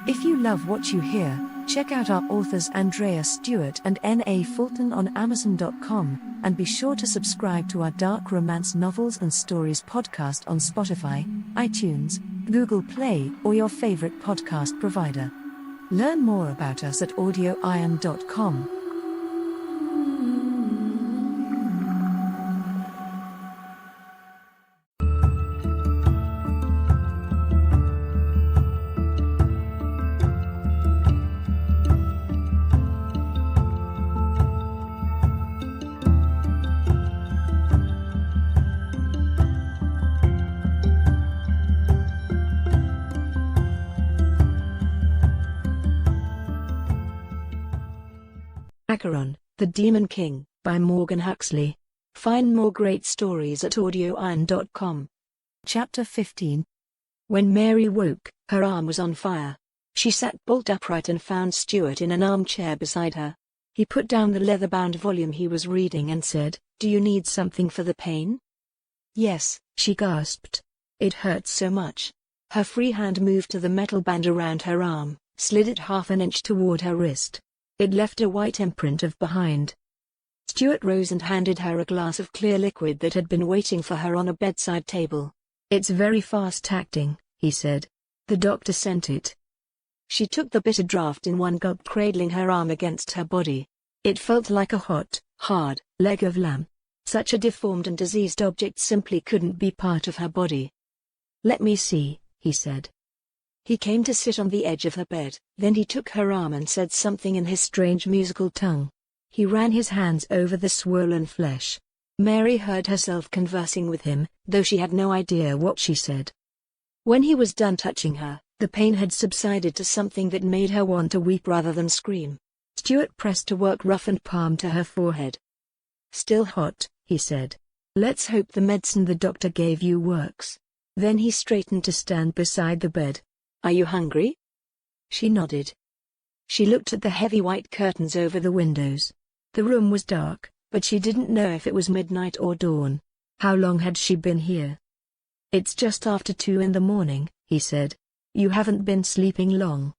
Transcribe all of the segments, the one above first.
If you love what you hear, check out our authors Andreya Stuart and N.A. Fulton on Amazon.com, and be sure to subscribe to our dark romance novels and stories podcast on Spotify, iTunes, Google Play, or your favorite podcast provider. Learn more about us at AudioIron.com. Acheron, the Demon King, by Morgan Huxley. Find more great stories at AudioIron.com. Chapter 15. When Mary woke, her arm was on fire. She sat bolt upright and found Stuart in an armchair beside her. He put down the leather-bound volume he was reading and said, "Do you need something for the pain?" "Yes," she gasped. "It hurts so much." Her free hand moved to the metal band around her arm, slid it half an inch toward her wrist. It left a white imprint of behind. Stuart rose and handed her a glass of clear liquid that had been waiting for her on a bedside table. "It's very fast-acting," he said. "The doctor sent it." She took the bitter draught in one gulp, cradling her arm against her body. It felt like a hot, hard leg of lamb. Such a deformed and diseased object simply couldn't be part of her body. "Let me see," he said. He came to sit on the edge of her bed, then he took her arm and said something in his strange musical tongue. He ran his hands over the swollen flesh. Mary heard herself conversing with him, though she had no idea what she said. When he was done touching her, the pain had subsided to something that made her want to weep rather than scream. Stuart pressed a work-roughened palm to her forehead. "Still hot," he said. "Let's hope the medicine the doctor gave you works." Then he straightened to stand beside the bed. "Are you hungry?" She nodded. She looked at the heavy white curtains over the windows. The room was dark, but she didn't know if it was midnight or dawn. How long had she been here? "It's just after 2 in the morning," he said. "You haven't been sleeping long."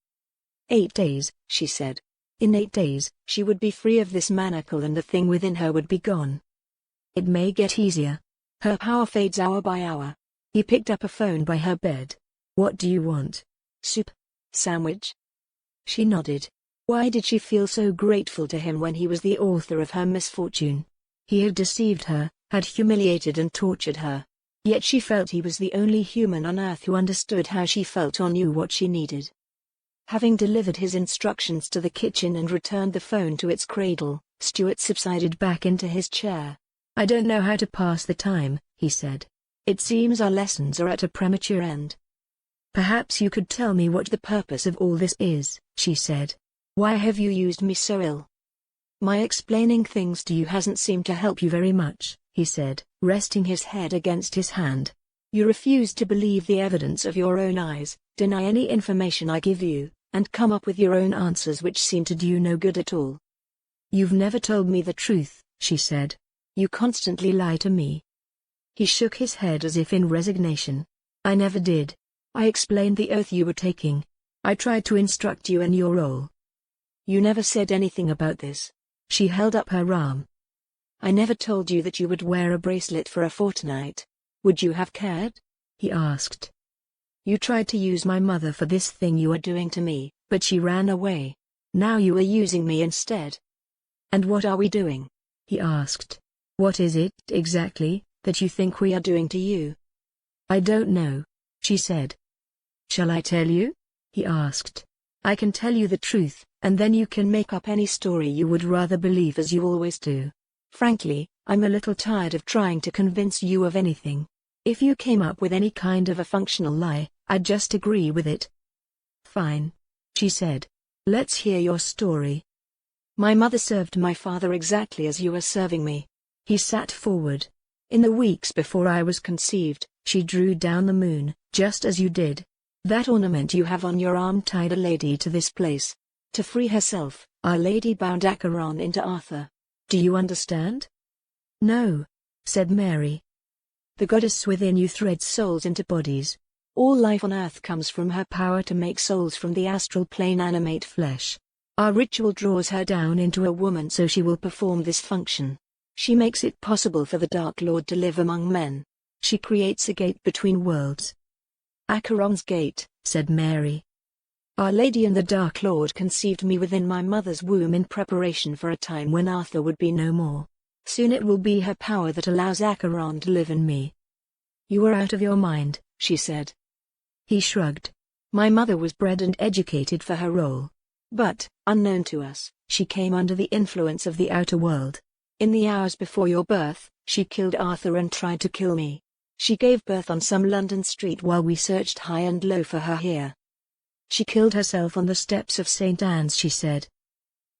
8 days, she said. In 8 days, she would be free of this manacle and the thing within her would be gone. It may get easier. Her power fades hour by hour. He picked up a phone by her bed. "What do you want? Soup? Sandwich?" She nodded. Why did she feel so grateful to him when he was the author of her misfortune? He had deceived her, had humiliated and tortured her. Yet she felt he was the only human on earth who understood how she felt or knew what she needed. Having delivered his instructions to the kitchen and returned the phone to its cradle, Stuart subsided back into his chair. "I don't know how to pass the time," he said. "It seems our lessons are at a premature end." "Perhaps you could tell me what the purpose of all this is," she said. "Why have you used me so ill?" "My explaining things to you hasn't seemed to help you very much," he said, resting his head against his hand. "You refuse to believe the evidence of your own eyes, deny any information I give you, and come up with your own answers which seem to do you no good at all." "You've never told me the truth," she said. "You constantly lie to me." He shook his head as if in resignation. "I never did. I explained the oath you were taking. I tried to instruct you in your role." "You never said anything about this." She held up her arm. "I never told you that you would wear a bracelet for a fortnight. Would you have cared?" he asked. "You tried to use my mother for this thing you are doing to me, but she ran away. Now you are using me instead." "And what are we doing?" he asked. "What is it, exactly, that you think we are doing to you?" "I don't know," she said. "Shall I tell you?" he asked. "I can tell you the truth, and then you can make up any story you would rather believe as you always do. Frankly, I'm a little tired of trying to convince you of anything. If you came up with any kind of a functional lie, I'd just agree with it." "Fine," she said. "Let's hear your story." "My mother served my father exactly as you are serving me." He sat forward. "In the weeks before I was conceived, she drew down the moon, just as you did. That ornament you have on your arm tied a lady to this place. To free herself, Our Lady bound Acheron into Arthur. Do you understand?" "No," said Mary. "The goddess within you threads souls into bodies. All life on Earth comes from her power to make souls from the astral plane animate flesh. Our ritual draws her down into a woman so she will perform this function. She makes it possible for the Dark Lord to live among men. She creates a gate between worlds. Acheron's gate, said Mary. Our Lady and the Dark Lord conceived me within my mother's womb in preparation for a time when Arthur would be no more. Soon it will be her power that allows Acheron to live in me. You are out of your mind, she said. He shrugged. My mother was bred and educated for her role. But, unknown to us, she came under the influence of the outer world. In the hours before your birth, she killed Arthur and tried to kill me. She gave birth on some London street while we searched high and low for her here. She killed herself on the steps of St. Anne's, she said.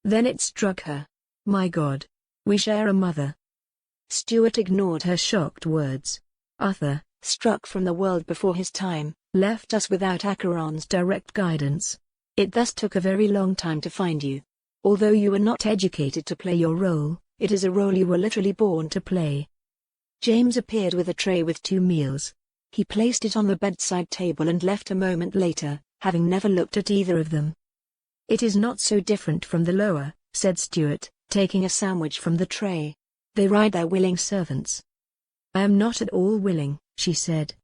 Then it struck her. My God. We share a mother. Stuart ignored her shocked words. Arthur, struck from the world before his time, left us without Acheron's direct guidance. It thus took a very long time to find you. Although you were not educated to play your role, it is a role you were literally born to play. James appeared with a tray with 2 meals. He placed it on the bedside table and left a moment later, having never looked at either of them. It is not so different from the lower, said Stuart, taking a sandwich from the tray. They ride their willing servants. I am not at all willing, she said.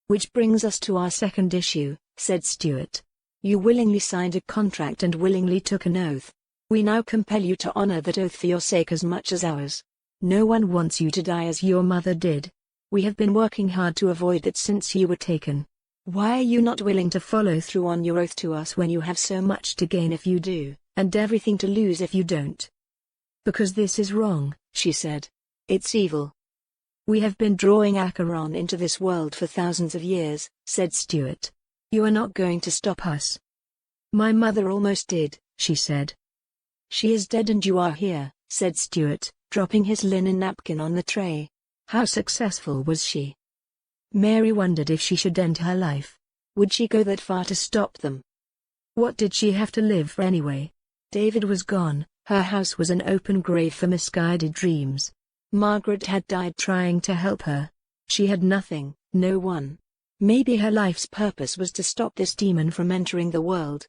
Which brings us to our second issue, said Stuart. You willingly signed a contract and willingly took an oath. We now compel you to honor that oath for your sake as much as ours. No one wants you to die as your mother did. We have been working hard to avoid that since you were taken. Why are you not willing to follow through on your oath to us when you have so much to gain if you do, and everything to lose if you don't? Because this is wrong, she said. It's evil. We have been drawing Acheron into this world for thousands of years, said Stuart. You are not going to stop us. My mother almost did, she said. She is dead and you are here, said Stuart, dropping his linen napkin on the tray. How successful was she? Mary wondered if she should end her life. Would she go that far to stop them? What did she have to live for anyway? David was gone, her house was an open grave for misguided dreams. Margaret had died trying to help her. She had nothing, no one. Maybe her life's purpose was to stop this demon from entering the world.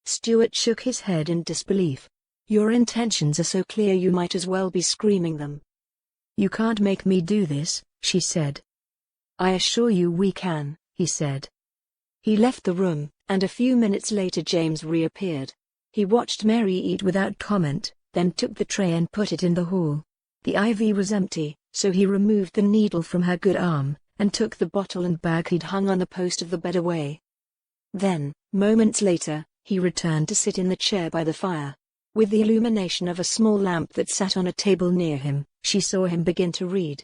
Stuart shook his head in disbelief. Your intentions are so clear you might as well be screaming them. You can't make me do this, she said. I assure you we can, he said. He left the room, and a few minutes later James reappeared. He watched Mary eat without comment, then took the tray and put it in the hall. The IV was empty, so he removed the needle from her good arm, and took the bottle and bag he'd hung on the post of the bed away. Then, moments later, he returned to sit in the chair by the fire. With the illumination of a small lamp that sat on a table near him, she saw him begin to read.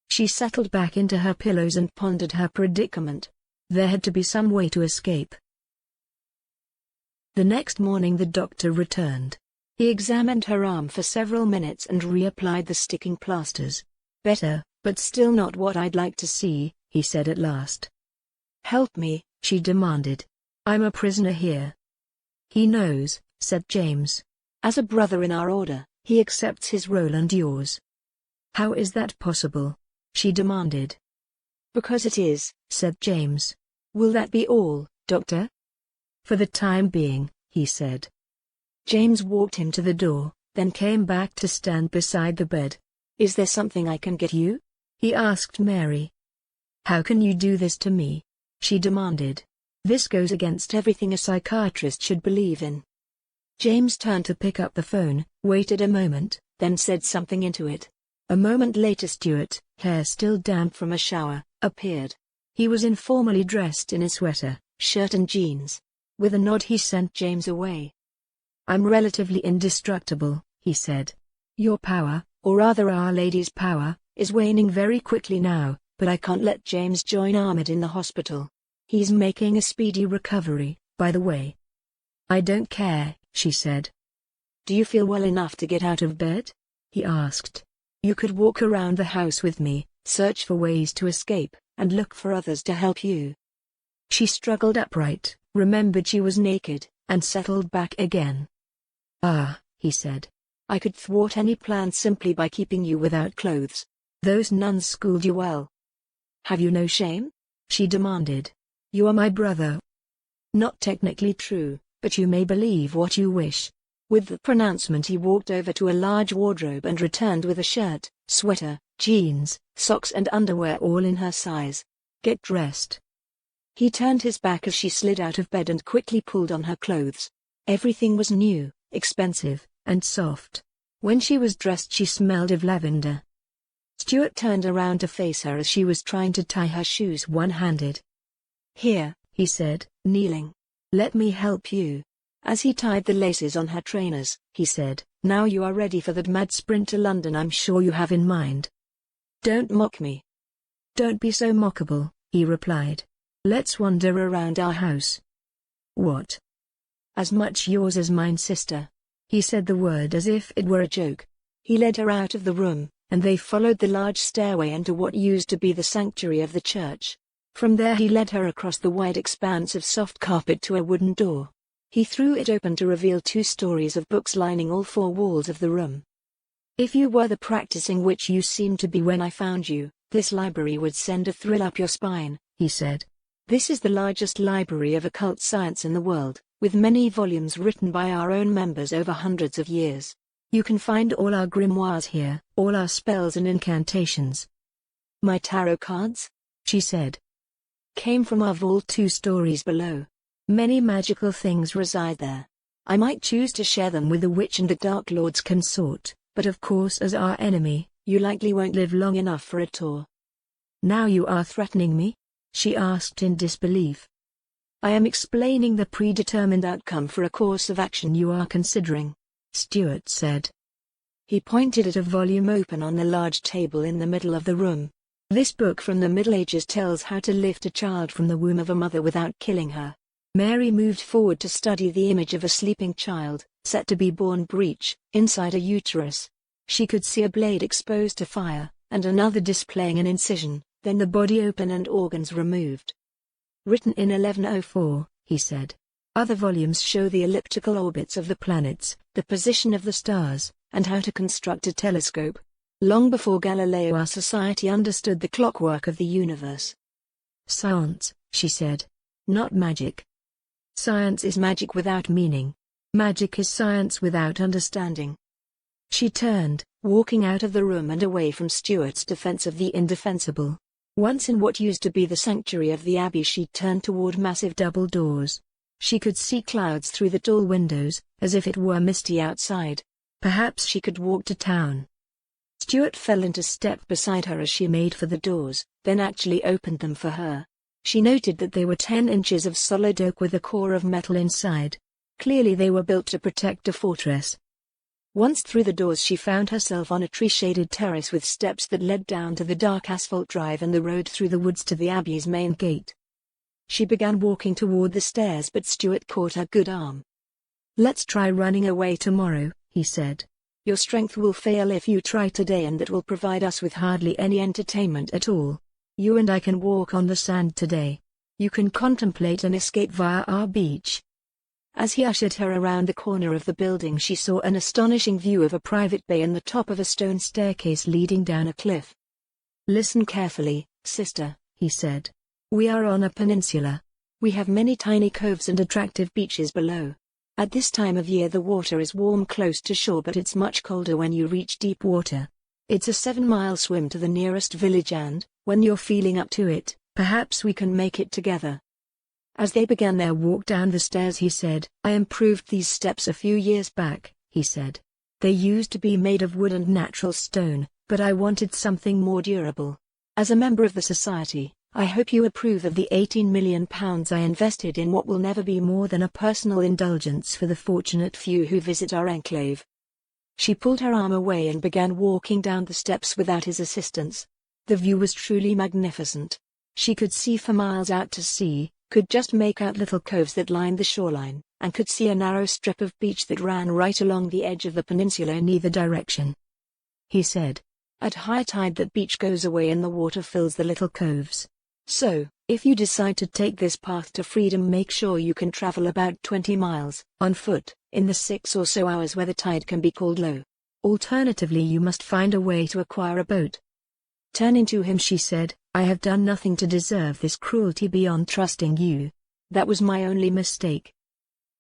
She settled back into her pillows and pondered her predicament. There had to be some way to escape. The next morning the doctor returned. He examined her arm for several minutes and reapplied the sticking plasters. Better, but still not what I'd like to see, he said at last. Help me, she demanded. I'm a prisoner here. He knows, said James. As a brother in our order, he accepts his role and yours. How is that possible? She demanded. Because it is, said James. Will that be all, Doctor? For the time being, he said. James walked him to the door, then came back to stand beside the bed. Is there something I can get you? He asked Mary. How can you do this to me? She demanded. This goes against everything a psychiatrist should believe in. James turned to pick up the phone, waited a moment, then said something into it. A moment later Stuart, hair still damp from a shower, appeared. He was informally dressed in a sweater, shirt and jeans. With a nod he sent James away. I'm relatively indestructible, he said. Your power, or rather Our Lady's power, is waning very quickly now, but I can't let James join Ahmed in the hospital. He's making a speedy recovery, by the way. I don't care, she said. Do you feel well enough to get out of bed? He asked. You could walk around the house with me, search for ways to escape, and look for others to help you. She struggled upright, remembered she was naked, and settled back again. Ah, he said. I could thwart any plan simply by keeping you without clothes. Those nuns schooled you well. Have you no shame? She demanded. You are my brother. Not technically true, but you may believe what you wish. With the pronouncement he walked over to a large wardrobe and returned with a shirt, sweater, jeans, socks and underwear all in her size. Get dressed. He turned his back as she slid out of bed and quickly pulled on her clothes. Everything was new, expensive, and soft. When she was dressed she smelled of lavender. Stuart turned around to face her as she was trying to tie her shoes one-handed. Here, he said, kneeling. Let me help you. As he tied the laces on her trainers, he said, now you are ready for that mad sprint to London I'm sure you have in mind. Don't mock me. Don't be so mockable, he replied. Let's wander around our house. What? As much yours as mine, sister. He said the word as if it were a joke. He led her out of the room, and they followed the large stairway into what used to be the sanctuary of the church. From there he led her across the wide expanse of soft carpet to a wooden door. He threw it open to reveal 2 stories of books lining all 4 walls of the room. If you were the practicing witch you seemed to be when I found you, this library would send a thrill up your spine, he said. This is the largest library of occult science in the world, with many volumes written by our own members over hundreds of years. You can find all our grimoires here, all our spells and incantations. My tarot cards? She said. Came from our vault 2 stories below. Many magical things reside there. I might choose to share them with the witch and the Dark Lord's consort, but of course as our enemy, you likely won't live long enough for a tour. Now you are threatening me? She asked in disbelief. I am explaining the predetermined outcome for a course of action you are considering, Stuart said. He pointed at a volume open on the large table in the middle of the room. This book from the Middle Ages tells how to lift a child from the womb of a mother without killing her. Mary moved forward to study the image of a sleeping child, set to be born breech, inside a uterus. She could see a blade exposed to fire, and another displaying an incision, then the body open and organs removed. Written in 1104, he said. Other volumes show the elliptical orbits of the planets, the position of the stars, and how to construct a telescope. Long before Galileo our society understood the clockwork of the universe. Science, she said. Not magic. Science is magic without meaning. Magic is science without understanding. She turned, walking out of the room and away from Stuart's defense of the indefensible. Once in what used to be the sanctuary of the abbey she turned toward massive double doors. She could see clouds through the tall windows, as if it were misty outside. Perhaps she could walk to town. Stuart fell into step beside her as she made for the doors, then actually opened them for her. She noted that they were 10 inches of solid oak with a core of metal inside. Clearly they were built to protect a fortress. Once through the doors she found herself on a tree-shaded terrace with steps that led down to the dark asphalt drive and the road through the woods to the abbey's main gate. She began walking toward the stairs but Stuart caught her good arm. Let's try running away tomorrow, he said. Your strength will fail if you try today and that will provide us with hardly any entertainment at all. You and I can walk on the sand today. You can contemplate an escape via our beach. As he ushered her around the corner of the building she saw an astonishing view of a private bay and the top of a stone staircase leading down a cliff. Listen carefully, sister, he said. We are on a peninsula. We have many tiny coves and attractive beaches below. At this time of year the water is warm close to shore but it's much colder when you reach deep water. It's a 7-mile swim to the nearest village and, when you're feeling up to it, perhaps we can make it together. As they began their walk down the stairs he said, I improved these steps a few years back, he said. They used to be made of wood and natural stone, but I wanted something more durable. As a member of the society, I hope you approve of the £18 million I invested in what will never be more than a personal indulgence for the fortunate few who visit our enclave. She pulled her arm away and began walking down the steps without his assistance. The view was truly magnificent. She could see for miles out to sea, could just make out little coves that lined the shoreline, and could see a narrow strip of beach that ran right along the edge of the peninsula in either direction. He said, at high tide that beach goes away and the water fills the little coves. So, if you decide to take this path to freedom make sure you can travel about 20 miles, on foot, in the 6 or so hours where the tide can be called low. Alternatively you must find a way to acquire a boat. Turning to him she said, I have done nothing to deserve this cruelty beyond trusting you. That was my only mistake.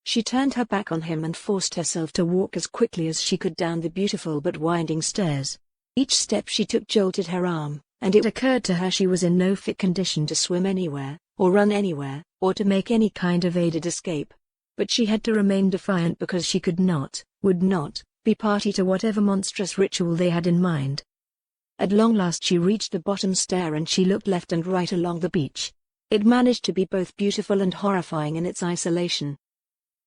She turned her back on him and forced herself to walk as quickly as she could down the beautiful but winding stairs. Each step she took jolted her arm, and it occurred to her she was in no fit condition to swim anywhere, or run anywhere, or to make any kind of aided escape. But she had to remain defiant because she could not, would not, be party to whatever monstrous ritual they had in mind. At long last she reached the bottom stair and she looked left and right along the beach. It managed to be both beautiful and horrifying in its isolation.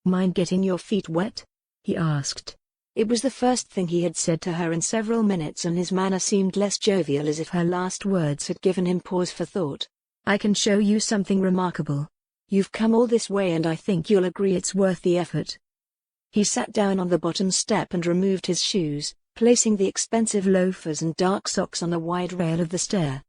Mind getting your feet wet? He asked. It was the first thing he had said to her in several minutes and his manner seemed less jovial, as if her last words had given him pause for thought. I can show you something remarkable. You've come all this way and I think you'll agree it's worth the effort. He sat down on the bottom step and removed his shoes, placing the expensive loafers and dark socks on the wide rail of the stair.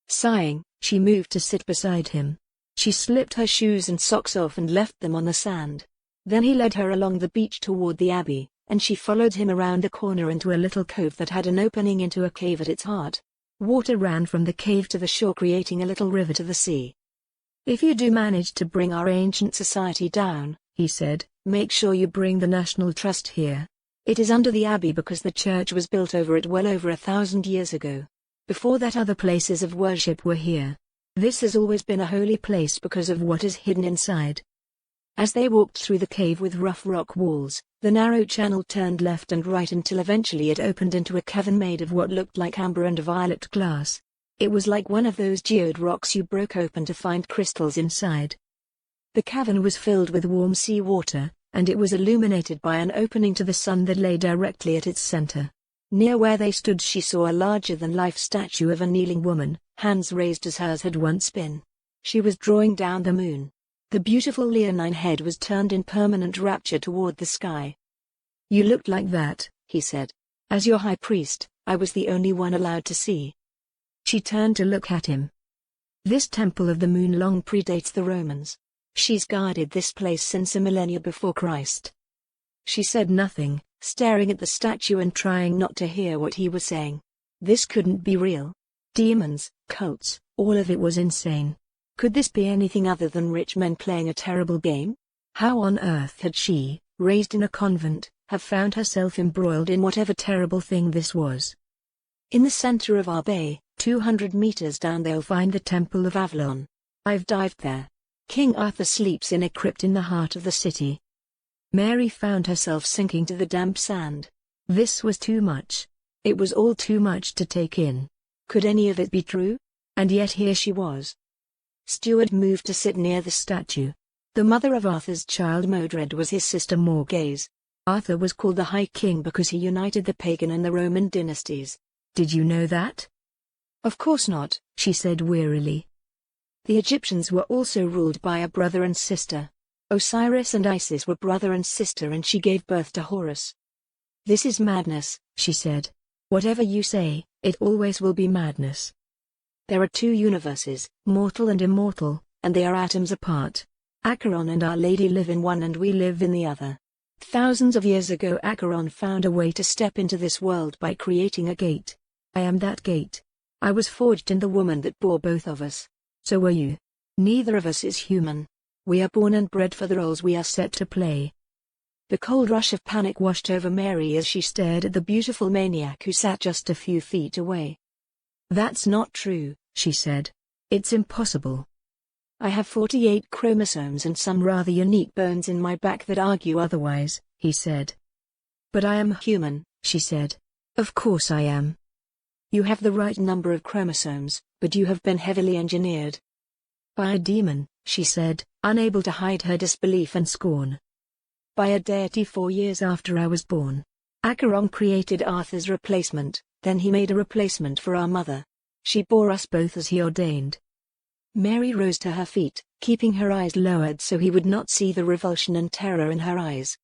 Sighing, she moved to sit beside him. She slipped her shoes and socks off and left them on the sand. Then he led her along the beach toward the abbey, and she followed him around the corner into a little cove that had an opening into a cave at its heart. Water ran from the cave to the shore, creating a little river to the sea. If you do manage to bring our ancient society down, he said, make sure you bring the National Trust here. It is under the abbey because the church was built over it well over 1,000 years ago. Before that, other places of worship were here. This has always been a holy place because of what is hidden inside. As they walked through the cave with rough rock walls, the narrow channel turned left and right until eventually it opened into a cavern made of what looked like amber and violet glass. It was like one of those geode rocks you broke open to find crystals inside. The cavern was filled with warm sea water, and it was illuminated by an opening to the sun that lay directly at its center. Near where they stood she saw a larger-than-life statue of a kneeling woman, hands raised as hers had once been. She was drawing down the moon. The beautiful leonine head was turned in permanent rapture toward the sky. You looked like that, he said. As your high priest, I was the only one allowed to see. She turned to look at him. This temple of the moon long predates the Romans. She's guarded this place since a millennia before Christ. She said nothing, staring at the statue and trying not to hear what he was saying. This couldn't be real. Demons, cults, all of it was insane. Could this be anything other than rich men playing a terrible game? How on earth had she, raised in a convent, have found herself embroiled in whatever terrible thing this was? In the center of our bay, 200 meters down, they'll find the Temple of Avalon. I've dived there. King Arthur sleeps in a crypt in the heart of the city. Mary found herself sinking to the damp sand. This was too much. It was all too much to take in. Could any of it be true? And yet here she was. Stuart moved to sit near the statue. The mother of Arthur's child Modred was his sister Morgase. Arthur was called the High King because he united the pagan and the Roman dynasties. Did you know that? Of course not, she said wearily. The Egyptians were also ruled by a brother and sister. Osiris and Isis were brother and sister, and she gave birth to Horus. This is madness, she said. Whatever you say, it always will be madness. There are two universes, mortal and immortal, and they are atoms apart. Acheron and Our Lady live in one and we live in the other. Thousands of years ago Acheron found a way to step into this world by creating a gate. I am that gate. I was forged in the woman that bore both of us. So were you. Neither of us is human. We are born and bred for the roles we are set to play. The cold rush of panic washed over Mary as she stared at the beautiful maniac who sat just a few feet away. That's not true, she said. It's impossible. I have 48 chromosomes and some rather unique bones in my back that argue otherwise, he said. But I am human, she said. Of course I am. You have the right number of chromosomes, but you have been heavily engineered. By a demon, she said, unable to hide her disbelief and scorn. By a deity 4 years after I was born. Acheron created Arthur's replacement, then he made a replacement for our mother. She bore us both as he ordained. Mary rose to her feet, keeping her eyes lowered so he would not see the revulsion and terror in her eyes.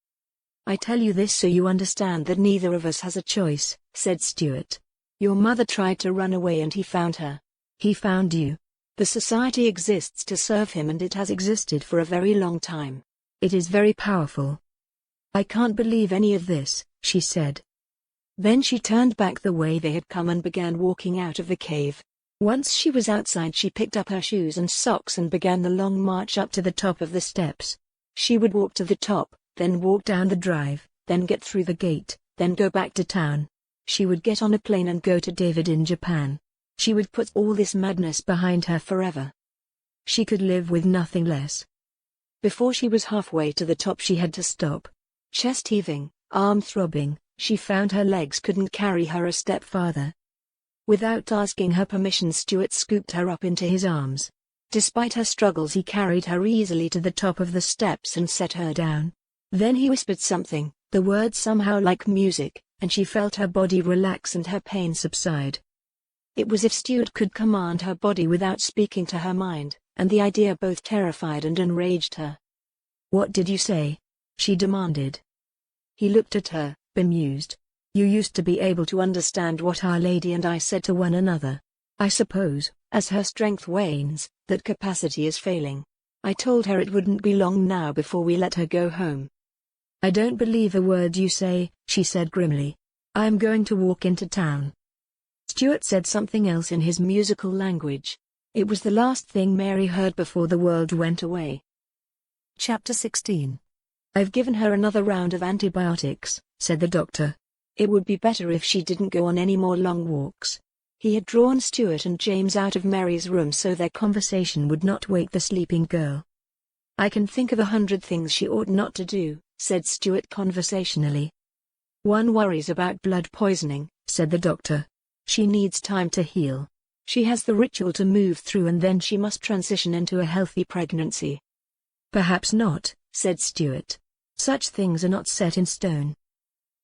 I tell you this so you understand that neither of us has a choice, said Stuart. Your mother tried to run away and he found her. He found you. The society exists to serve him and it has existed for a very long time. It is very powerful. I can't believe any of this, she said. Then she turned back the way they had come and began walking out of the cave. Once she was outside, she picked up her shoes and socks and began the long march up to the top of the steps. She would walk to the top, then walk down the drive, then get through the gate, then go back to town. She would get on a plane and go to David in Japan. She would put all this madness behind her forever. She could live with nothing less. Before she was halfway to the top, she had to stop. Chest heaving, arm throbbing, she found her legs couldn't carry her a step farther. Without asking her permission, Stuart scooped her up into his arms. Despite her struggles, he carried her easily to the top of the steps and set her down. Then he whispered something, the words somehow like music, and she felt her body relax and her pain subside. It was as if Stuart could command her body without speaking to her mind, and the idea both terrified and enraged her. "What did you say?" she demanded. He looked at her, bemused. "You used to be able to understand what Our Lady and I said to one another. I suppose, as her strength wanes, that capacity is failing. I told her it wouldn't be long now before we let her go home." "I don't believe a word you say," she said grimly. "I am going to walk into town." Stuart said something else in his musical language. It was the last thing Mary heard before the world went away. Chapter 16. "I've given her another round of antibiotics," said the doctor. "It would be better if she didn't go on any more long walks." He had drawn Stuart and James out of Mary's room so their conversation would not wake the sleeping girl. "I can think of 100 things she ought not to do," said Stuart conversationally. "One worries about blood poisoning," said the doctor. "She needs time to heal. She has the ritual to move through and then she must transition into a healthy pregnancy." "Perhaps not," said Stuart. "Such things are not set in stone."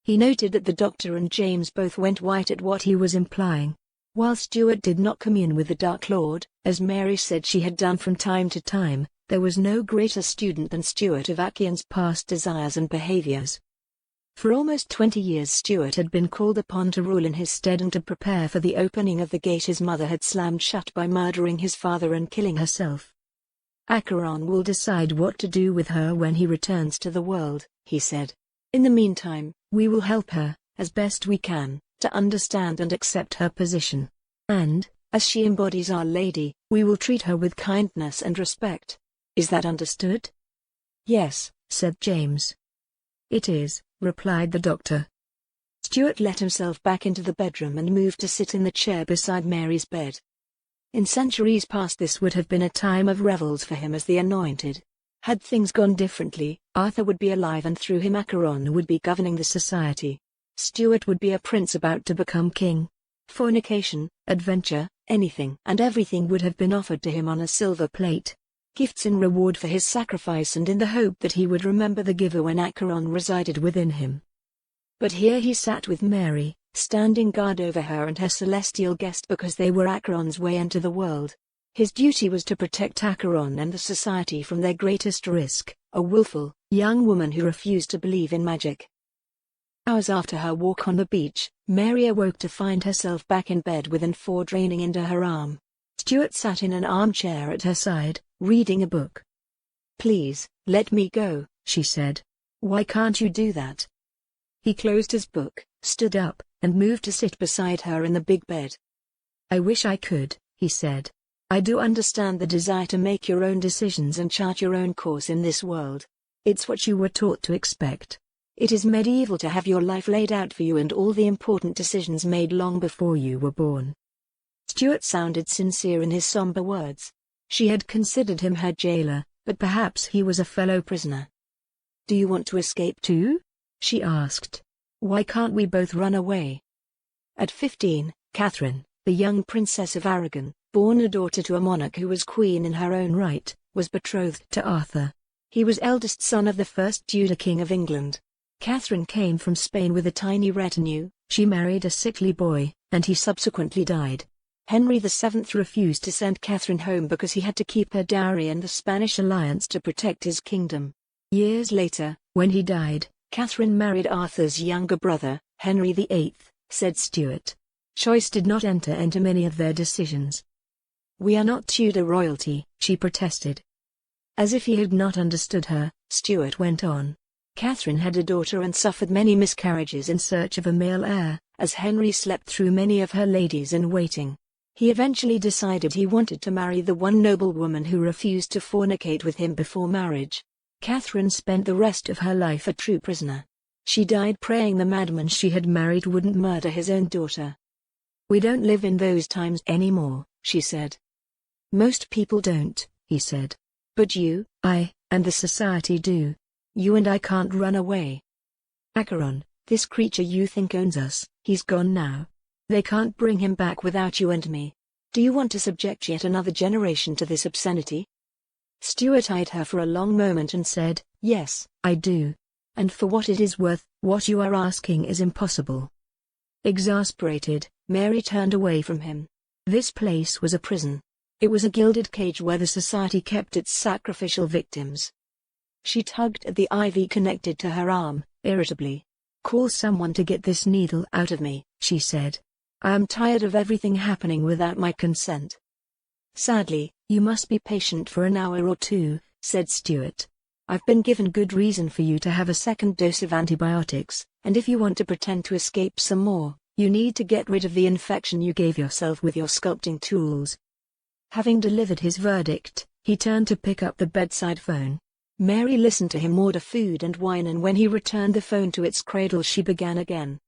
He noted that the doctor and James both went white at what he was implying. While Stuart did not commune with the Dark Lord, as Mary said she had done from time to time, there was no greater student than Stuart of Acheron's past desires and behaviors. For almost 20 years Stuart had been called upon to rule in his stead and to prepare for the opening of the gate his mother had slammed shut by murdering his father and killing herself. "Acheron will decide what to do with her when he returns to the world," he said. "In the meantime, we will help her, as best we can, to understand and accept her position. And, as she embodies Our Lady, we will treat her with kindness and respect. Is that understood?" "Yes," said James. "It is," replied the doctor. Stuart let himself back into the bedroom and moved to sit in the chair beside Mary's bed. In centuries past this would have been a time of revels for him as the Anointed. Had things gone differently, Arthur would be alive and through him Acheron would be governing the society. Stuart would be a prince about to become king. Fornication, adventure, anything and everything would have been offered to him on a silver plate. Gifts in reward for his sacrifice and in the hope that he would remember the giver when Acheron resided within him. But here he sat with Mary, standing guard over her and her celestial guest because they were Acheron's way into the world. His duty was to protect Acheron and the society from their greatest risk, a willful, young woman who refused to believe in magic. Hours after her walk on the beach, Mary awoke to find herself back in bed with N4 draining into her arm. Stuart sat in an armchair at her side, reading a book. "Please, let me go," she said. "Why can't you do that?" He closed his book, stood up, and moved to sit beside her in the big bed. "I wish I could," he said. "I do understand the desire to make your own decisions and chart your own course in this world. It's what you were taught to expect. It is medieval to have your life laid out for you and all the important decisions made long before you were born." Stuart sounded sincere in his somber words. She had considered him her jailer, but perhaps he was a fellow prisoner. "Do you want to escape too?" she asked. "Why can't we both run away?" At 15, Catherine, the young princess of Aragon, born a daughter to a monarch who was queen in her own right, was betrothed to Arthur. He was eldest son of the first Tudor king of England. Catherine came from Spain with a tiny retinue. She married a sickly boy, and he subsequently died. Henry VII refused to send Catherine home because he had to keep her dowry and the Spanish alliance to protect his kingdom. Years later, when he died, Catherine married Arthur's younger brother, Henry VIII, said Stuart. Choice did not enter into many of their decisions. "We are not Tudor royalty," she protested. As if he had not understood her, Stuart went on. Catherine had a daughter and suffered many miscarriages in search of a male heir, as Henry slept through many of her ladies-in-waiting. He eventually decided he wanted to marry the one noblewoman who refused to fornicate with him before marriage. Catherine spent the rest of her life a true prisoner. She died praying the madman she had married wouldn't murder his own daughter. "We don't live in those times anymore," she said. "Most people don't," he said. "But you, I, and the society do. You and I can't run away. Acheron, this creature you think owns us, he's gone now. They can't bring him back without you and me. Do you want to subject yet another generation to this obscenity?" Stuart eyed her for a long moment and said, "Yes, I do. And for what it is worth, what you are asking is impossible." Exasperated, Mary turned away from him. This place was a prison. It was a gilded cage where the society kept its sacrificial victims. She tugged at the ivy connected to her arm, irritably. "Call someone to get this needle out of me," she said. "I am tired of everything happening without my consent." "Sadly, you must be patient for an hour or two," said Stuart. "I've been given good reason for you to have a second dose of antibiotics, and if you want to pretend to escape some more, you need to get rid of the infection you gave yourself with your sculpting tools." Having delivered his verdict, he turned to pick up the bedside phone. Mary listened to him order food and wine, and when he returned the phone to its cradle she began again.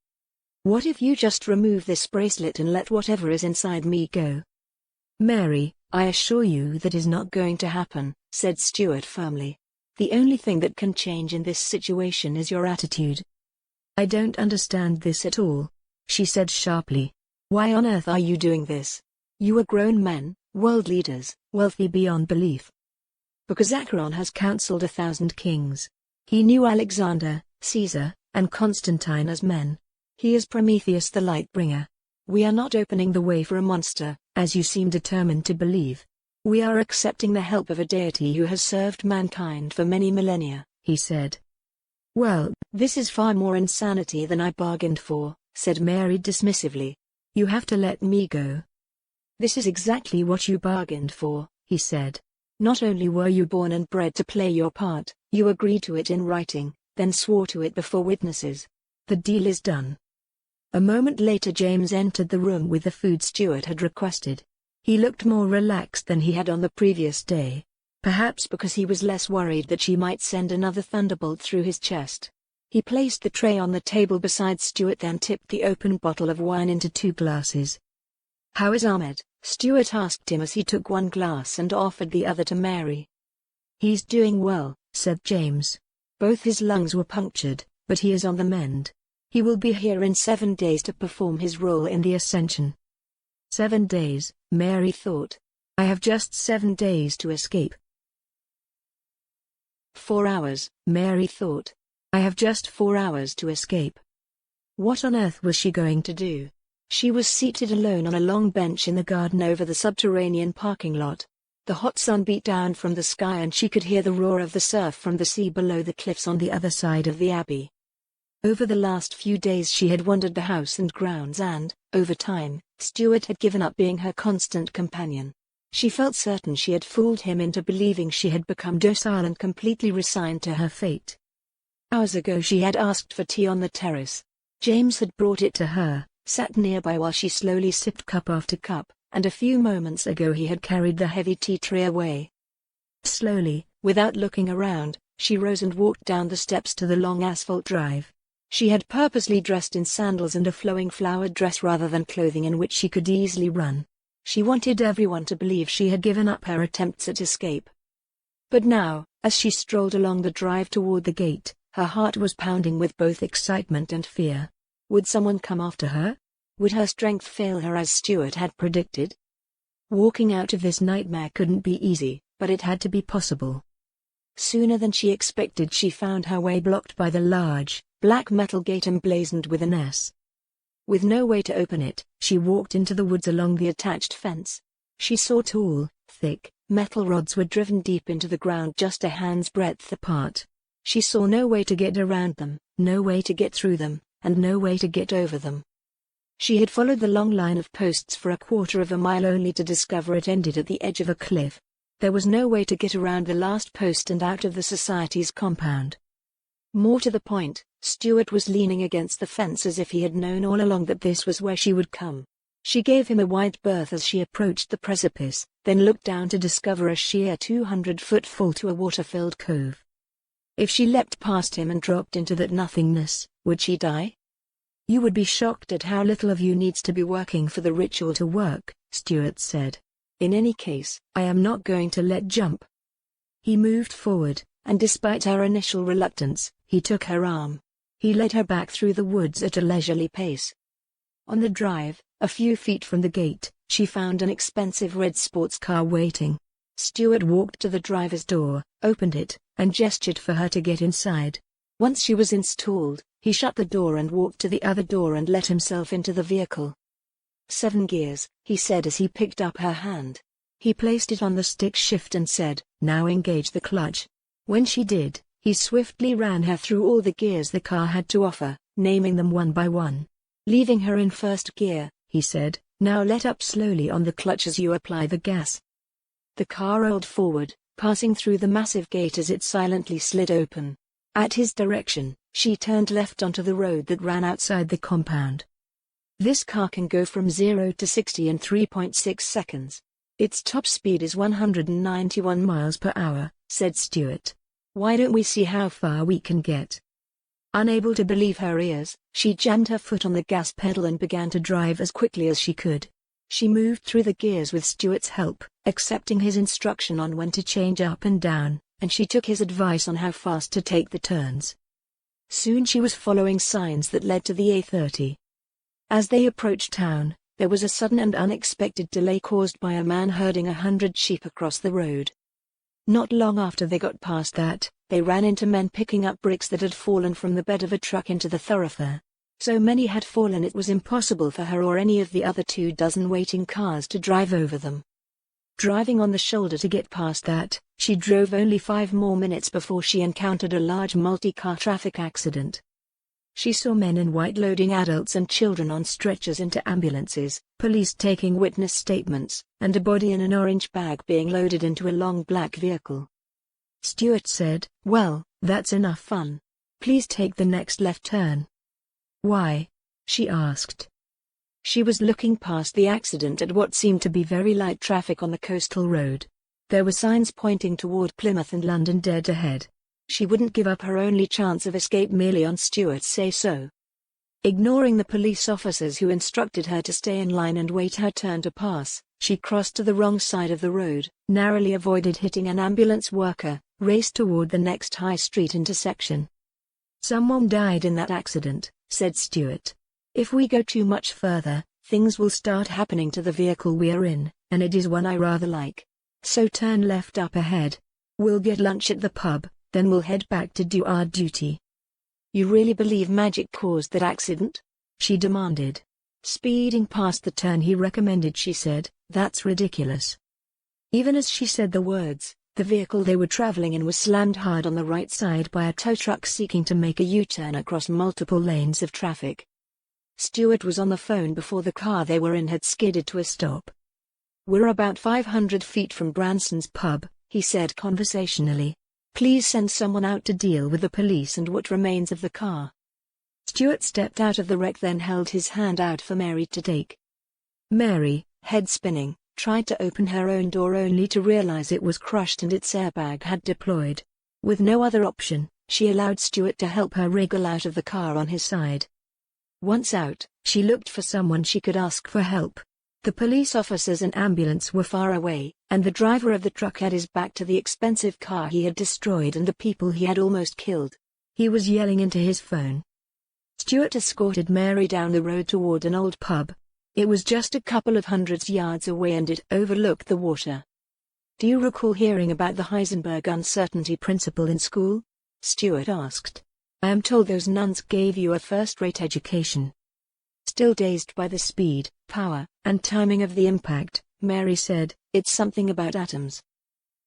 "What if you just remove this bracelet and let whatever is inside me go?" "Mary, I assure you that is not going to happen," said Stuart firmly. "The only thing that can change in this situation is your attitude." "I don't understand this at all," she said sharply. "Why on earth are you doing this? You are grown men, world leaders, wealthy beyond belief." "Because Acheron has counseled 1,000 kings. He knew Alexander, Caesar, and Constantine as men. He is Prometheus the Lightbringer. We are not opening the way for a monster, as you seem determined to believe. We are accepting the help of a deity who has served mankind for many millennia," he said. "Well, this is far more insanity than I bargained for," said Mary dismissively. "You have to let me go." "This is exactly what you bargained for," he said. "Not only were you born and bred to play your part, you agreed to it in writing, then swore to it before witnesses. The deal is done." A moment later James entered the room with the food Stuart had requested. He looked more relaxed than he had on the previous day. Perhaps because he was less worried that she might send another thunderbolt through his chest. He placed the tray on the table beside Stuart, then tipped the open bottle of wine into 2 glasses. "How is Ahmed?" Stuart asked him as he took one glass and offered the other to Mary. "He's doing well," said James. "Both his lungs were punctured, but he is on the mend. He will be here in 7 days to perform his role in the Ascension." 7 days, Mary thought. "I have just 7 days to escape." 4 hours, Mary thought. "I have just 4 hours to escape." What on earth was she going to do? She was seated alone on a long bench in the garden over the subterranean parking lot. The hot sun beat down from the sky and she could hear the roar of the surf from the sea below the cliffs on the other side of the abbey. Over the last few days she had wandered the house and grounds and, over time, Stuart had given up being her constant companion. She felt certain she had fooled him into believing she had become docile and completely resigned to her fate. Hours ago she had asked for tea on the terrace. James had brought it to her, sat nearby while she slowly sipped cup after cup, and a few moments ago he had carried the heavy tea tray away. Slowly, without looking around, she rose and walked down the steps to the long asphalt drive. She had purposely dressed in sandals and a flowing flowered dress rather than clothing in which she could easily run. She wanted everyone to believe she had given up her attempts at escape. But now, as she strolled along the drive toward the gate, her heart was pounding with both excitement and fear. Would someone come after her? Would her strength fail her as Stuart had predicted? Walking out of this nightmare couldn't be easy, but it had to be possible. Sooner than she expected she found her way blocked by the large, black metal gate emblazoned with an S. With no way to open it, she walked into the woods along the attached fence. She saw tall, thick, metal rods were driven deep into the ground just a hand's breadth apart. She saw no way to get around them, no way to get through them, and no way to get over them. She had followed the long line of posts for a quarter of a mile only to discover it ended at the edge of a cliff. There was no way to get around the last post and out of the society's compound. More to the point, Stuart was leaning against the fence as if he had known all along that this was where she would come. She gave him a wide berth as she approached the precipice, then looked down to discover a sheer 200-foot fall to a water-filled cove. If she leapt past him and dropped into that nothingness, would she die? You would be shocked at how little of you needs to be working for the ritual to work, Stuart said. In any case, I am not going to let jump. He moved forward, and despite her initial reluctance, he took her arm. He led her back through the woods at a leisurely pace. On the drive, a few feet from the gate, she found an expensive red sports car waiting. Stuart walked to the driver's door, opened it, and gestured for her to get inside. Once she was installed, he shut the door and walked to the other door and let himself into the vehicle. 7 gears, he said as he picked up her hand. He placed it on the stick shift and said, now engage the clutch. When she did, he swiftly ran her through all the gears the car had to offer, naming them one by one. Leaving her in first gear, he said, now let up slowly on the clutch as you apply the gas. The car rolled forward, passing through the massive gate as it silently slid open. At his direction, she turned left onto the road that ran outside the compound. This car can go from 0 to 60 in 3.6 seconds. Its top speed is 191 miles per hour, said Stuart. Why don't we see how far we can get? Unable to believe her ears, she jammed her foot on the gas pedal and began to drive as quickly as she could. She moved through the gears with Stuart's help, accepting his instruction on when to change up and down, and she took his advice on how fast to take the turns. Soon she was following signs that led to the A30. As they approached town, there was a sudden and unexpected delay caused by a man herding 100 sheep across the road. Not long after they got past that, they ran into men picking up bricks that had fallen from the bed of a truck into the thoroughfare. So many had fallen it was impossible for her or any of the other 24 waiting cars to drive over them. Driving on the shoulder to get past that, she drove only 5 more minutes before she encountered a large multi-car traffic accident. She saw men in white loading adults and children on stretchers into ambulances, police taking witness statements, and a body in an orange bag being loaded into a long black vehicle. Stuart said, "Well, that's enough fun. Please take the next left turn." "Why?" she asked. She was looking past the accident at what seemed to be very light traffic on the coastal road. There were signs pointing toward Plymouth and London dead ahead. She wouldn't give up her only chance of escape merely on Stuart's say-so. Ignoring the police officers who instructed her to stay in line and wait her turn to pass, she crossed to the wrong side of the road, narrowly avoided hitting an ambulance worker, raced toward the next high street intersection. "Someone died in that accident," said Stuart. "If we go too much further, things will start happening to the vehicle we are in, and it is one I rather like. So turn left up ahead. We'll get lunch at the pub, then we'll head back to do our duty." "You really believe magic caused that accident?" she demanded. Speeding past the turn he recommended, she said, "That's ridiculous." Even as she said the words, the vehicle they were traveling in was slammed hard on the right side by a tow truck seeking to make a U-turn across multiple lanes of traffic. Stuart was on the phone before the car they were in had skidded to a stop. "We're about 500 feet from Branson's pub," he said conversationally. "Please send someone out to deal with the police and what remains of the car." Stuart stepped out of the wreck, then held his hand out for Mary to take. Mary, head spinning, tried to open her own door only to realize it was crushed and its airbag had deployed. With no other option, she allowed Stuart to help her wriggle out of the car on his side. Once out, she looked for someone she could ask for help. The police officers and ambulance were far away, and the driver of the truck had his back to the expensive car he had destroyed and the people he had almost killed. He was yelling into his phone. Stuart escorted Mary down the road toward an old pub. It was just a couple of hundred yards away and it overlooked the water. "Do you recall hearing about the Heisenberg uncertainty principle in school?" Stuart asked. "I am told those nuns gave you a first-rate education." Still dazed by the speed, power, and timing of the impact, Mary said, "It's something about atoms.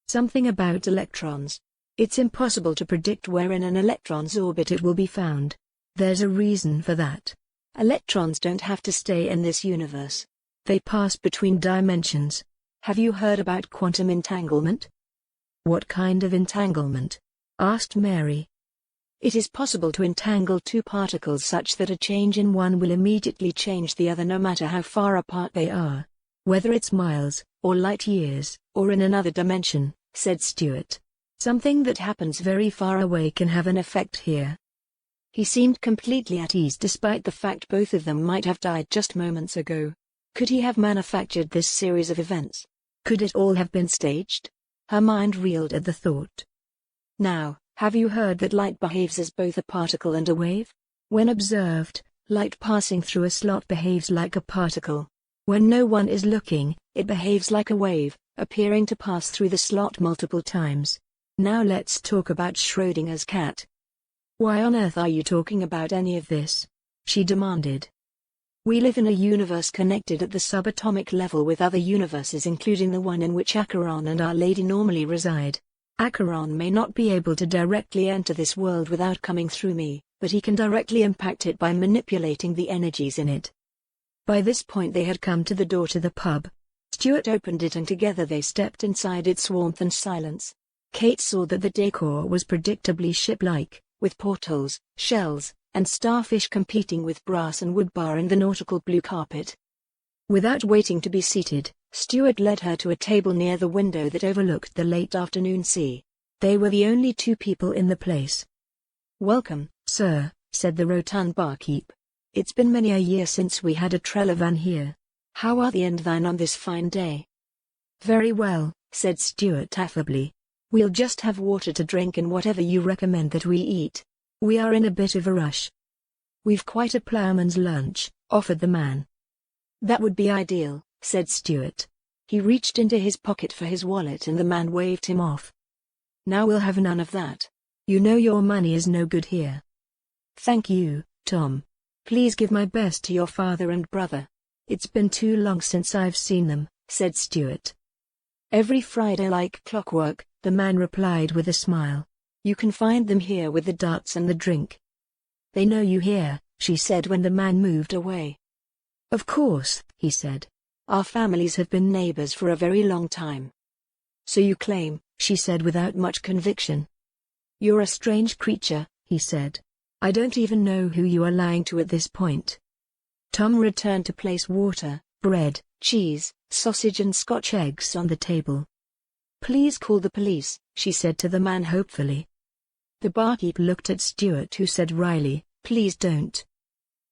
Something about electrons. It's impossible to predict where in an electron's orbit it will be found. There's a reason for that. Electrons don't have to stay in this universe. They pass between dimensions. Have you heard about quantum entanglement?" "What kind of entanglement?" asked Mary. It is possible to entangle two particles such that a change in one will immediately change the other no matter how far apart they are. Whether it's miles, or light years, or in another dimension, said Stuart. Something that happens very far away can have an effect here. He seemed completely at ease despite the fact both of them might have died just moments ago. Could he have manufactured this series of events? Could it all have been staged? Her mind reeled at the thought. Now, have you heard that light behaves as both a particle and a wave? When observed, light passing through a slot behaves like a particle. When no one is looking, it behaves like a wave, appearing to pass through the slot multiple times. Now let's talk about Schrödinger's cat. Why on earth are you talking about any of this? She demanded. We live in a universe connected at the subatomic level with other universes including the one in which Acheron and Our Lady normally reside. Acheron may not be able to directly enter this world without coming through me, but he can directly impact it by manipulating the energies in it. By this point they had come to the door to the pub. Stuart opened it and together they stepped inside its warmth and silence. Kate saw that the decor was predictably ship-like, with portals, shells, and starfish competing with brass and wood bar and the nautical blue carpet. Without waiting to be seated, Stuart led her to a table near the window that overlooked the late afternoon sea. They were the only two people in the place. "Welcome, sir," said the rotund barkeep. "It's been many a year since we had a Trelevan here. How are thee and thine on this fine day?" "Very well," said Stuart affably. "We'll just have water to drink and whatever you recommend that we eat. We are in a bit of a rush." "We've quite a ploughman's lunch," offered the man. "That would be ideal," said Stuart. He reached into his pocket for his wallet and the man waved him off. "Now we'll have none of that. You know your money is no good here." "Thank you, Tom. Please give my best to your father and brother. It's been too long since I've seen them," said Stuart. "Every Friday like clockwork," the man replied with a smile. "You can find them here with the darts and the drink." "They know you here," she said when the man moved away. "Of course," he said. "Our families have been neighbors for a very long time." "So you claim," she said without much conviction. "You're a strange creature," he said. "I don't even know who you are lying to at this point." Tom returned to place water, bread, cheese, sausage and Scotch eggs on the table. "Please call the police," she said to the man hopefully. The barkeep looked at Stuart who said wryly, "Please don't."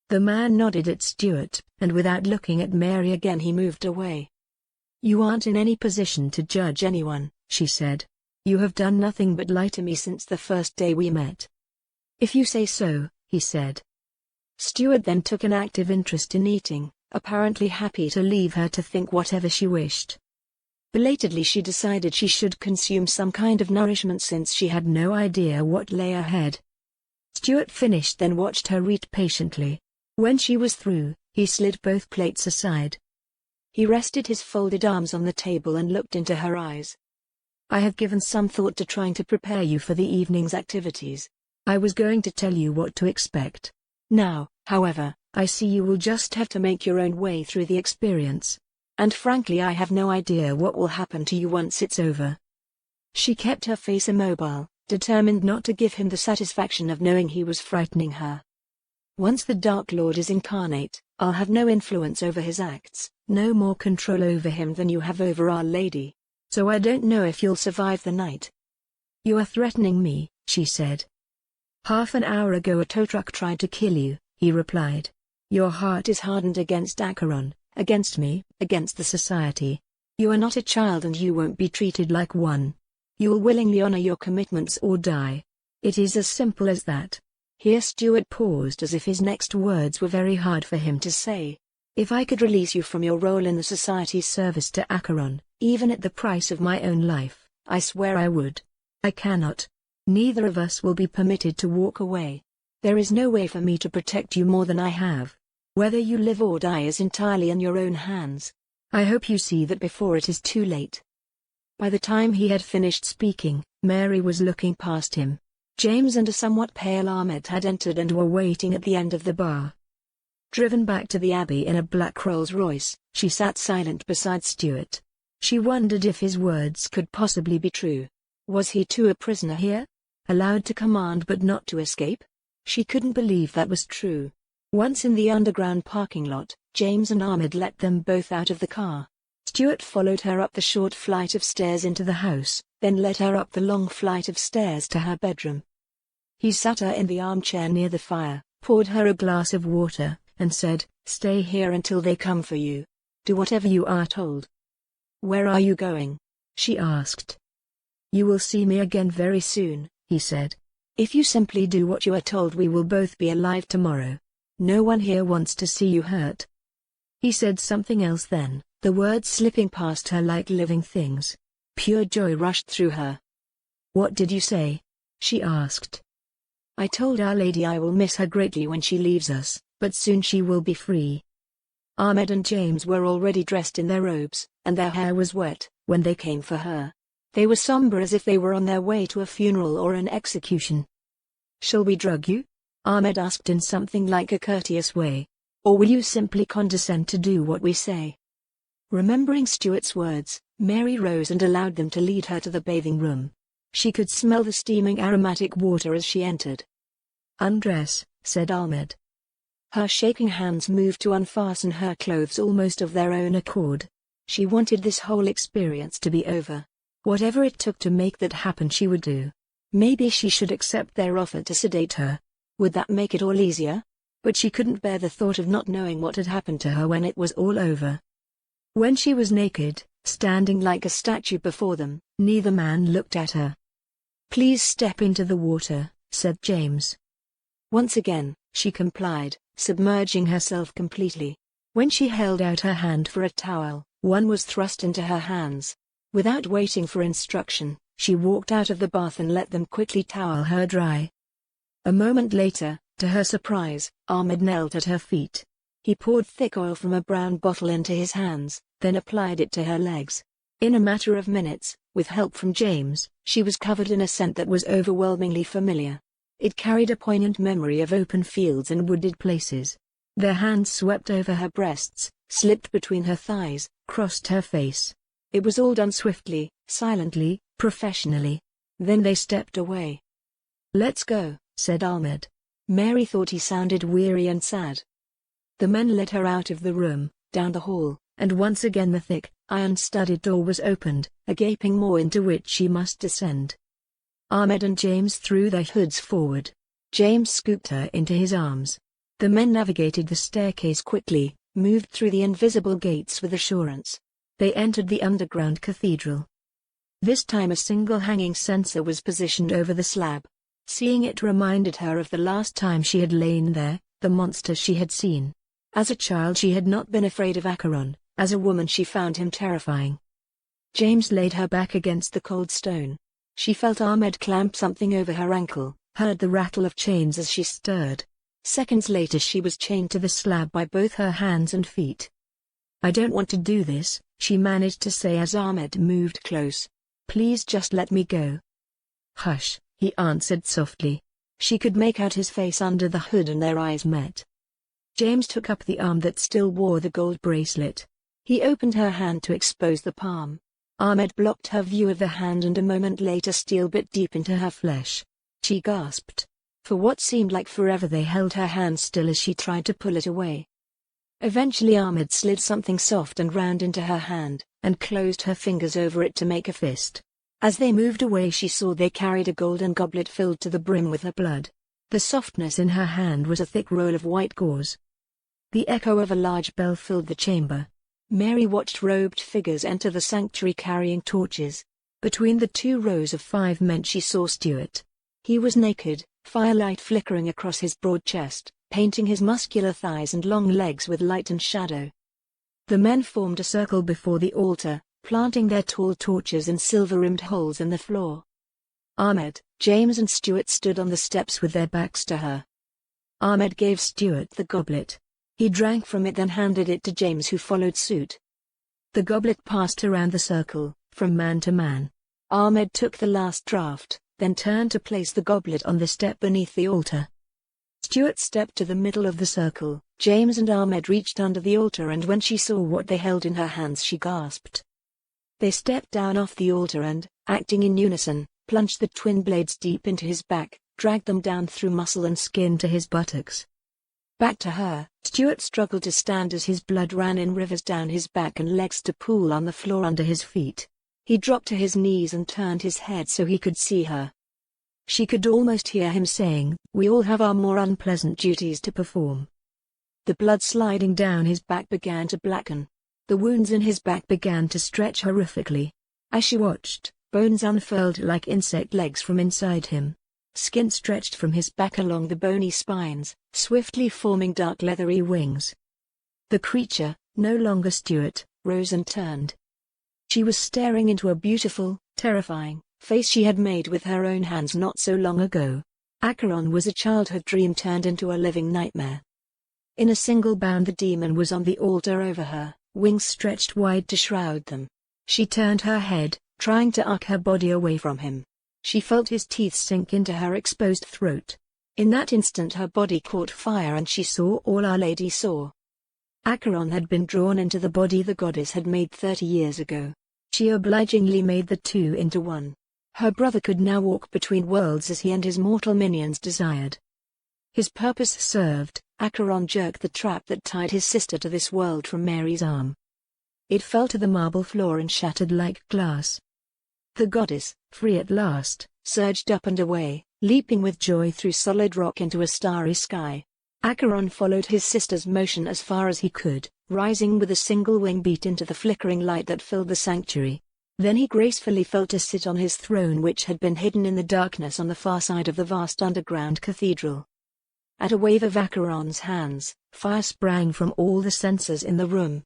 The man nodded at Stuart, and without looking at Mary again he moved away. "You aren't in any position to judge anyone," she said. "You have done nothing but lie to me since the first day we met." "If you say so," he said. Stuart then took an active interest in eating, apparently happy to leave her to think whatever she wished. Belatedly she decided she should consume some kind of nourishment since she had no idea what lay ahead. Stuart finished then watched her eat patiently. When she was through, he slid both plates aside. He rested his folded arms on the table and looked into her eyes. "I have given some thought to trying to prepare you for the evening's activities. I was going to tell you what to expect. Now, however, I see you will just have to make your own way through the experience. And frankly I have no idea what will happen to you once it's over." She kept her face immobile, determined not to give him the satisfaction of knowing he was frightening her. "Once the Dark Lord is incarnate, I'll have no influence over his acts, no more control over him than you have over Our Lady. So I don't know if you'll survive the night." "You are threatening me," she said. "Half an hour ago a tow truck tried to kill you," he replied. "Your heart is hardened against Acheron, against me, against the society. You are not a child and you won't be treated like one. You will willingly honor your commitments or die. It is as simple as that." Here Stuart paused as if his next words were very hard for him to say. "If I could release you from your role in the society's service to Acheron, even at the price of my own life, I swear I would. I cannot. Neither of us will be permitted to walk away. There is no way for me to protect you more than I have. Whether you live or die is entirely in your own hands. I hope you see that before it is too late." By the time he had finished speaking, Mary was looking past him. James and a somewhat pale Ahmed had entered and were waiting at the end of the bar. Driven back to the Abbey in a black Rolls-Royce, she sat silent beside Stuart. She wondered if his words could possibly be true. Was he too a prisoner here? allowed to command but not to escape? She couldn't believe that was true. Once in the underground parking lot, James and Ahmed let them both out of the car. Stuart followed her up the short flight of stairs into the house, then led her up the long flight of stairs to her bedroom. He sat her in the armchair near the fire, poured her a glass of water, and said, "Stay here until they come for you. Do whatever you are told." "Where are you going?" she asked. "You will see me again very soon," he said. "If you simply do what you are told, we will both be alive tomorrow. No one here wants to see you hurt." He said something else then, the words slipping past her like living things. Pure joy rushed through her. "What did you say?" she asked. "I told Our Lady I will miss her greatly when she leaves us, but soon she will be free." Ahmed and James were already dressed in their robes, and their hair was wet, when they came for her. They were somber as if they were on their way to a funeral or an execution. "Shall we drug you?" Ahmed asked in something like a courteous way. "Or will you simply condescend to do what we say?" Remembering Stuart's words, Mary rose and allowed them to lead her to the bathing room. She could smell the steaming aromatic water as she entered. "Undress," said Ahmed. Her shaking hands moved to unfasten her clothes almost of their own accord. She wanted this whole experience to be over. Whatever it took to make that happen she would do. Maybe she should accept their offer to sedate her. Would that make it all easier? But she couldn't bear the thought of not knowing what had happened to her when it was all over. When she was naked, standing like a statue before them, neither man looked at her. "Please step into the water," said James. Once again, she complied, submerging herself completely. When she held out her hand for a towel, one was thrust into her hands. Without waiting for instruction, she walked out of the bath and let them quickly towel her dry. A moment later, to her surprise, Ahmed knelt at her feet. He poured thick oil from a brown bottle into his hands, then applied it to her legs. In a matter of minutes, with help from James, she was covered in a scent that was overwhelmingly familiar. It carried a poignant memory of open fields and wooded places. Their hands swept over her breasts, slipped between her thighs, crossed her face. It was all done swiftly, silently, professionally. Then they stepped away. "Let's go," said Ahmed. Mary thought he sounded weary and sad. The men led her out of the room, down the hall, and once again the thick, iron-studded door was opened, a gaping maw into which she must descend. Ahmed and James threw their hoods forward. James scooped her into his arms. The men navigated the staircase quickly, moved through the invisible gates with assurance. They entered the underground cathedral. This time a single hanging censer was positioned over the slab. Seeing it reminded her of the last time she had lain there, the monster she had seen. As a child she had not been afraid of Acheron, as a woman she found him terrifying. James laid her back against the cold stone. She felt Ahmed clamp something over her ankle, heard the rattle of chains as she stirred. Seconds later she was chained to the slab by both her hands and feet. "I don't want to do this," she managed to say as Ahmed moved close. "Please just let me go." "Hush," he answered softly. She could make out his face under the hood and their eyes met. James took up the arm that still wore the gold bracelet. He opened her hand to expose the palm. Ahmed blocked her view of the hand and a moment later steel bit deep into her flesh. She gasped. For what seemed like forever they held her hand still as she tried to pull it away. Eventually Ahmed slid something soft and round into her hand, and closed her fingers over it to make a fist. As they moved away she saw they carried a golden goblet filled to the brim with her blood. The softness in her hand was a thick roll of white gauze. The echo of a large bell filled the chamber. Mary watched robed figures enter the sanctuary carrying torches. Between the 2 rows of 5 men she saw Stuart. He was naked, firelight flickering across his broad chest, painting his muscular thighs and long legs with light and shadow. The men formed a circle before the altar, planting their tall torches in silver-rimmed holes in the floor. Ahmed, James and Stuart stood on the steps with their backs to her. Ahmed gave Stuart the goblet. He drank from it then handed it to James who followed suit. The goblet passed around the circle, from man to man. Ahmed took the last draught, then turned to place the goblet on the step beneath the altar. Stuart stepped to the middle of the circle. James and Ahmed reached under the altar and when she saw what they held in her hands she gasped. They stepped down off the altar and, acting in unison, plunged the twin blades deep into his back, dragged them down through muscle and skin to his buttocks. Back to her, Stuart struggled to stand as his blood ran in rivers down his back and legs to pool on the floor under his feet. He dropped to his knees and turned his head so he could see her. She could almost hear him saying, "We all have our more unpleasant duties to perform." The blood sliding down his back began to blacken. The wounds in his back began to stretch horrifically. As she watched, bones unfurled like insect legs from inside him. Skin stretched from his back along the bony spines, swiftly forming dark leathery wings. The creature, no longer Stuart, rose and turned. She was staring into a beautiful, terrifying face she had made with her own hands not so long ago. Acheron was a childhood dream turned into a living nightmare. In a single bound the demon was on the altar over her, wings stretched wide to shroud them. She turned her head, trying to arc her body away from him. She felt his teeth sink into her exposed throat. In that instant her body caught fire and she saw all Our Lady saw. Acheron had been drawn into the body the goddess had made 30 years ago. She obligingly made the two into one. Her brother could now walk between worlds as he and his mortal minions desired. His purpose served, Acheron jerked the trap that tied his sister to this world from Mary's arm. It fell to the marble floor and shattered like glass. The goddess, free at last, surged up and away, leaping with joy through solid rock into a starry sky. Acheron followed his sister's motion as far as he could, rising with a single wing beat into the flickering light that filled the sanctuary. Then he gracefully fell to sit on his throne which had been hidden in the darkness on the far side of the vast underground cathedral. At a wave of Acheron's hands, fire sprang from all the censers in the room.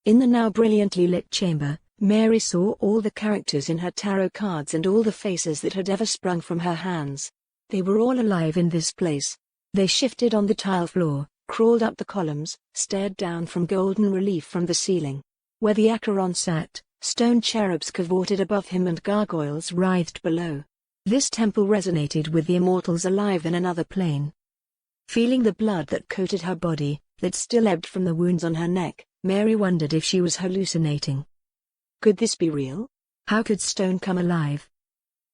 In the now brilliantly lit chamber, Mary saw all the characters in her tarot cards and all the faces that had ever sprung from her hands. They were all alive in this place. They shifted on the tile floor, crawled up the columns, stared down from golden relief from the ceiling. Where the Acheron sat, stone cherubs cavorted above him and gargoyles writhed below. This temple resonated with the immortals alive in another plane. Feeling the blood that coated her body, that still ebbed from the wounds on her neck, Mary wondered if she was hallucinating. Could this be real? How could stone come alive?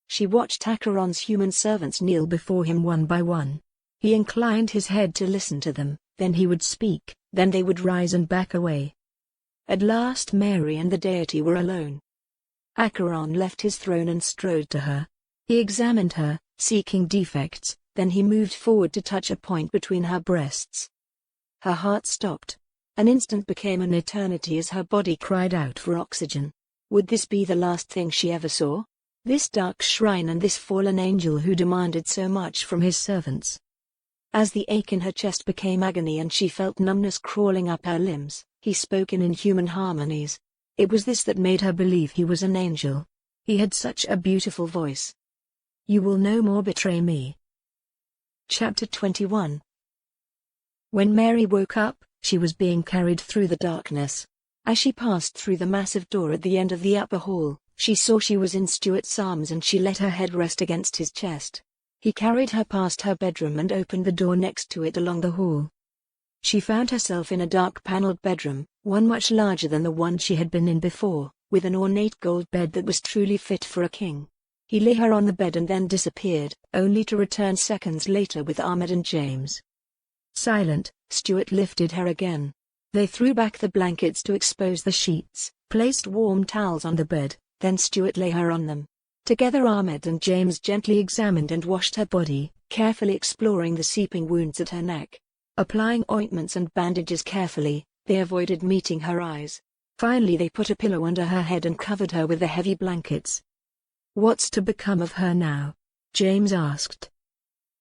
She watched Acheron's human servants kneel before him one by one. He inclined his head to listen to them, then he would speak, then they would rise and back away. At last Mary and the deity were alone. Acheron left his throne and strode to her. He examined her, seeking defects, then he moved forward to touch a point between her breasts. Her heart stopped. An instant became an eternity as her body cried out for oxygen. Would this be the last thing she ever saw? This dark shrine and this fallen angel who demanded so much from his servants. As the ache in her chest became agony and she felt numbness crawling up her limbs, he spoke in inhuman harmonies. It was this that made her believe he was an angel. He had such a beautiful voice. You will no more betray me. Chapter 21. When Mary woke up, she was being carried through the darkness. As she passed through the massive door at the end of the upper hall, she saw she was in Stuart's arms and she let her head rest against his chest. He carried her past her bedroom and opened the door next to it along the hall. She found herself in a dark paneled bedroom, one much larger than the one she had been in before, with an ornate gold bed that was truly fit for a king. He lay her on the bed and then disappeared, only to return seconds later with Ahmed and James. Silent, Stuart lifted her again. They threw back the blankets to expose the sheets, placed warm towels on the bed, then Stuart lay her on them. Together Ahmed and James gently examined and washed her body, carefully exploring the seeping wounds at her neck. Applying ointments and bandages carefully, they avoided meeting her eyes. Finally they put a pillow under her head and covered her with the heavy blankets. What's to become of her now? James asked.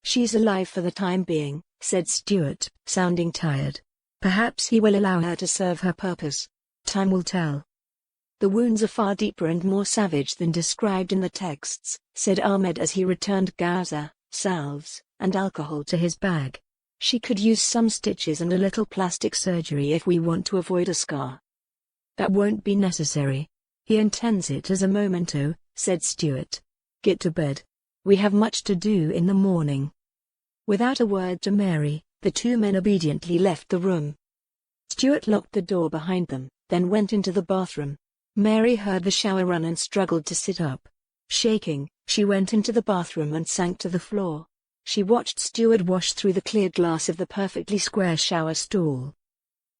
She's alive for the time being, said Stuart, sounding tired. Perhaps he will allow her to serve her purpose. Time will tell. The wounds are far deeper and more savage than described in the texts, said Ahmed as he returned gauze, salves, and alcohol to his bag. She could use some stitches and a little plastic surgery if we want to avoid a scar. That won't be necessary. He intends it as a memento, said Stuart. Get to bed. We have much to do in the morning. Without a word to Mary, the two men obediently left the room. Stuart locked the door behind them, then went into the bathroom. Mary heard the shower run and struggled to sit up. Shaking, she went into the bathroom and sank to the floor. She watched Stuart wash through the clear glass of the perfectly square shower stall.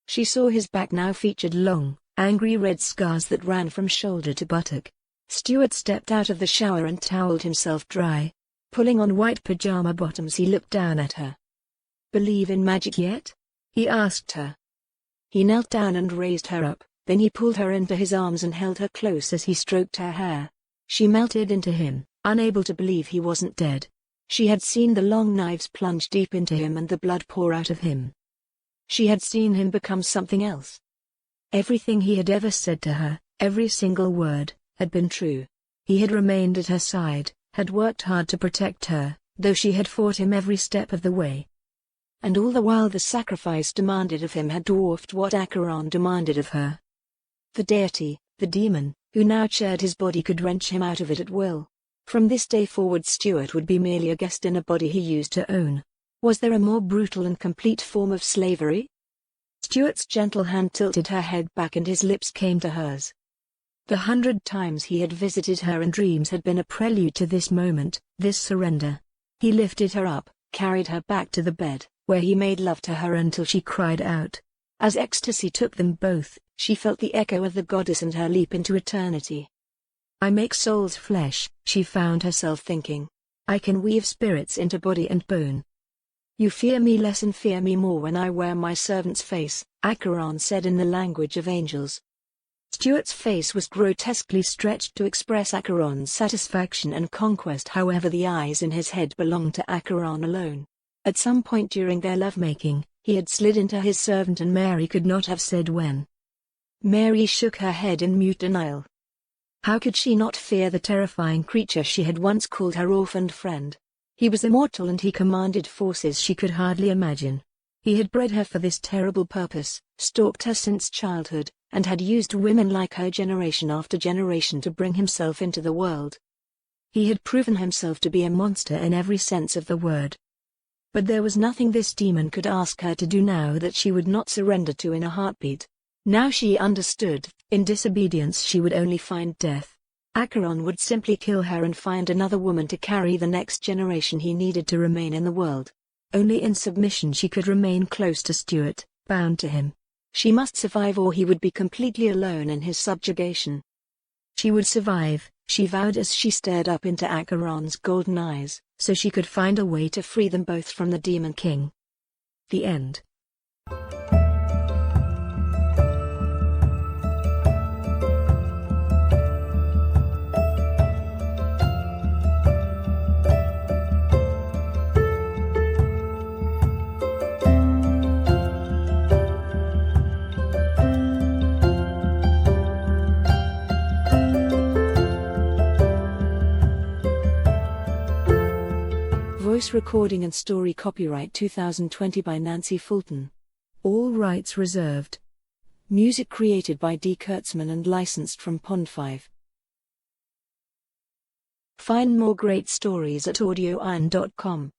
She saw his back now featured long, angry red scars that ran from shoulder to buttock. Stuart stepped out of the shower and toweled himself dry. Pulling on white pajama bottoms, he looked down at her. "Believe in magic yet?" he asked her. He knelt down and raised her up, then he pulled her into his arms and held her close as he stroked her hair. She melted into him, unable to believe he wasn't dead. She had seen the long knives plunge deep into him and the blood pour out of him. She had seen him become something else. Everything he had ever said to her, every single word, had been true. He had remained at her side, had worked hard to protect her, though she had fought him every step of the way. And all the while the sacrifice demanded of him had dwarfed what Acheron demanded of her. The deity, the demon, who now chaired his body, could wrench him out of it at will. From this day forward Stuart would be merely a guest in a body he used to own. Was there a more brutal and complete form of slavery? Stuart's gentle hand tilted her head back and his lips came to hers. The 100 times he had visited her in dreams had been a prelude to this moment, this surrender. He lifted her up, carried her back to the bed, where he made love to her until she cried out. As ecstasy took them both, she felt the echo of the goddess and her leap into eternity. "I make souls flesh," she found herself thinking. "I can weave spirits into body and bone. You fear me less and fear me more when I wear my servant's face," Acheron said in the language of angels. Stuart's face was grotesquely stretched to express Acheron's satisfaction and conquest. However, the eyes in his head belonged to Acheron alone. At some point during their lovemaking, he had slid into his servant, and Mary could not have said when. Mary shook her head in mute denial. How could she not fear the terrifying creature she had once called her orphaned friend? He was immortal and he commanded forces she could hardly imagine. He had bred her for this terrible purpose, stalked her since childhood, and had used women like her generation after generation to bring himself into the world. He had proven himself to be a monster in every sense of the word. But there was nothing this demon could ask her to do now that she would not surrender to in a heartbeat. Now she understood, in disobedience she would only find death. Acheron would simply kill her and find another woman to carry the next generation he needed to remain in the world. Only in submission she could remain close to Stuart, bound to him. She must survive or he would be completely alone in his subjugation. She would survive, she vowed as she stared up into Acheron's golden eyes, so she could find a way to free them both from the Demon King. The end. Voice recording and story copyright 2020 by Nancy Fulton. All rights reserved. Music created by D. Kurtzman and licensed from Pond5. Find more great stories at AudioIron.com.